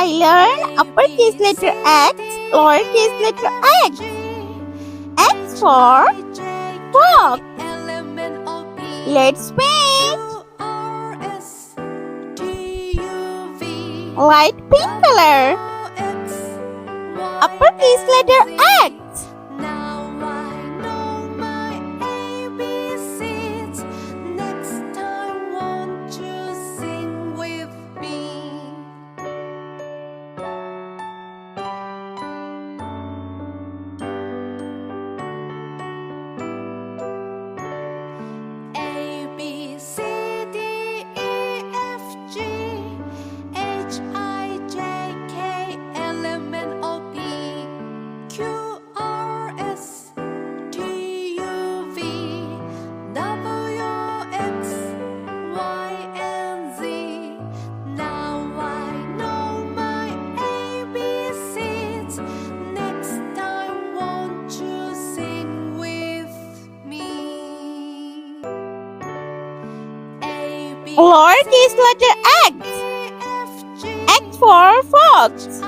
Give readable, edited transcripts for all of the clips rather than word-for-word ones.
I learned uppercase letter X, lowercase letter X. X for fox. Let's paint. Light pink color. Uppercase letter X. Lowercase letter X. X for fox.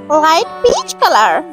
Light peach color.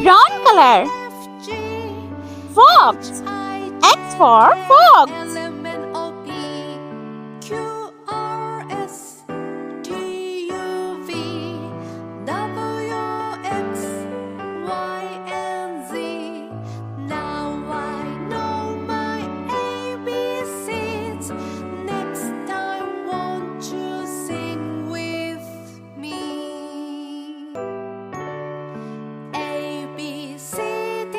Brown color. Fox. X for fox. C, D,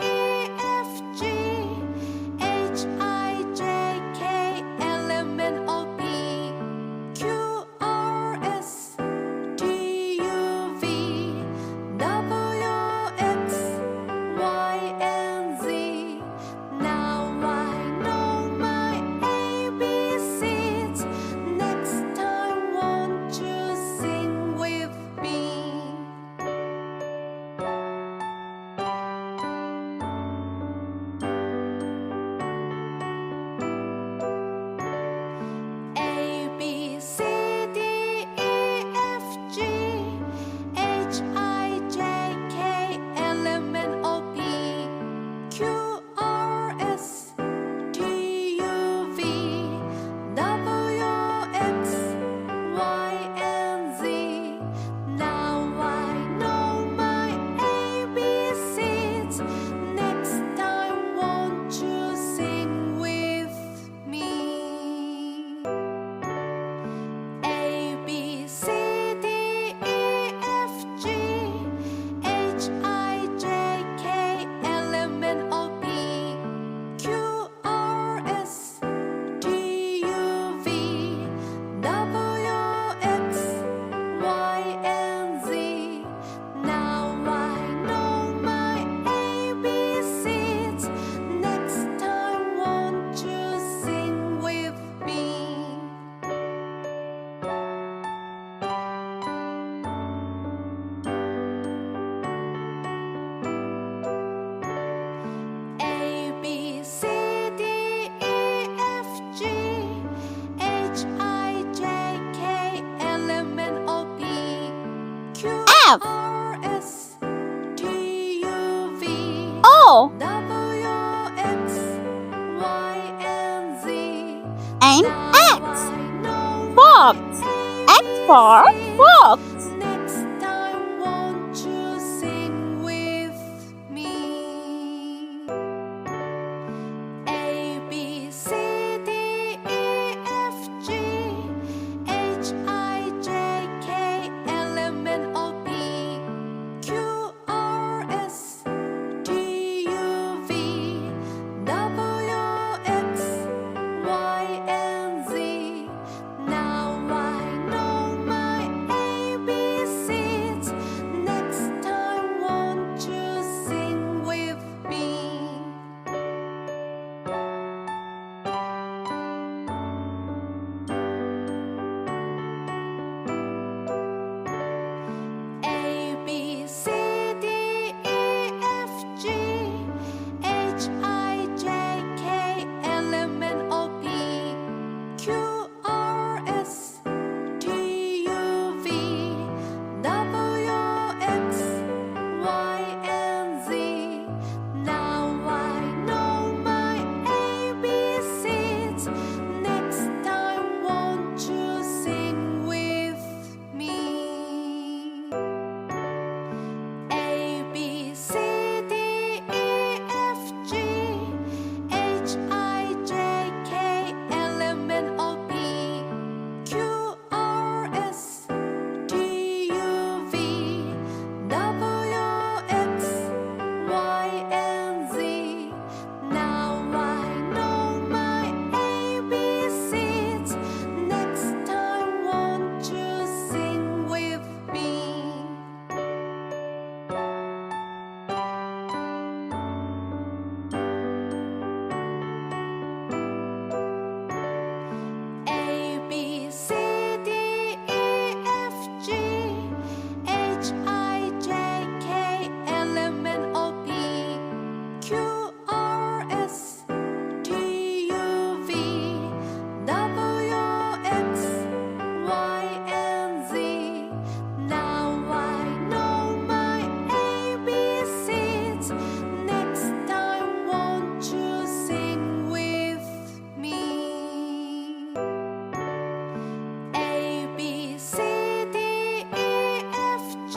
E, F, G, H, I, J, F. O. And X. Fox. X for fox. Next time, won't you sing with me? A, B, C, D, E, F, G, H, I, J, K, L, M, N, O, P, Q, R, S, T, U, V, W, X, Y, and Z. Now I know my ABCs. Next time, won't you sing with me? A, B, C, D, E, F, G, H, I, J, K, L, M, N, O, P, Q, R, S, T, U, V, W, X, Y, and Z. Now I know my ABCs. Next time, won't you sing with me? A, B, C, D, E, F, G, H, I, J, K, L, M, N, O, P, Q, R, S, T, U, V, W, X, Y, and Z. Now I know my ABCs. Next time, won't you sing with me? A, B, C, D, E, F, G, H, I, J, K, L, M, N, O, P, Q, R, S, T, U, V, W, X, Y, and Z. Now I know my ABCs. Next time, won't you sing with me? A, B, C, D, E, F, G,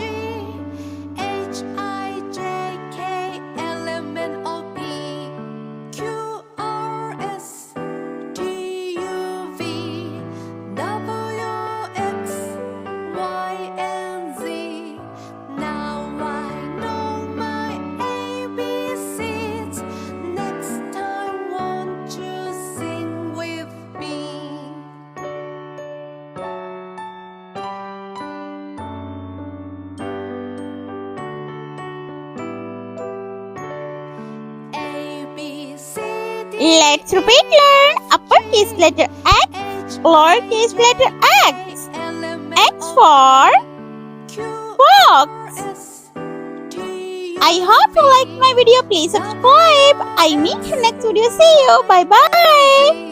H, I, J, K, L, M, N, O, P, Q, R, S, T, U, V, W, X, Y, and Z. Now I know my ABCs. Next time, won't you sing with me? A, B, C, D, Let's repeat learn. Uppercase letter X, lowercase letter X. L, M, N, X for Q, fox. S, T, U, I hope you like my video. Please subscribe. I meet you next video. See you. Bye bye. V.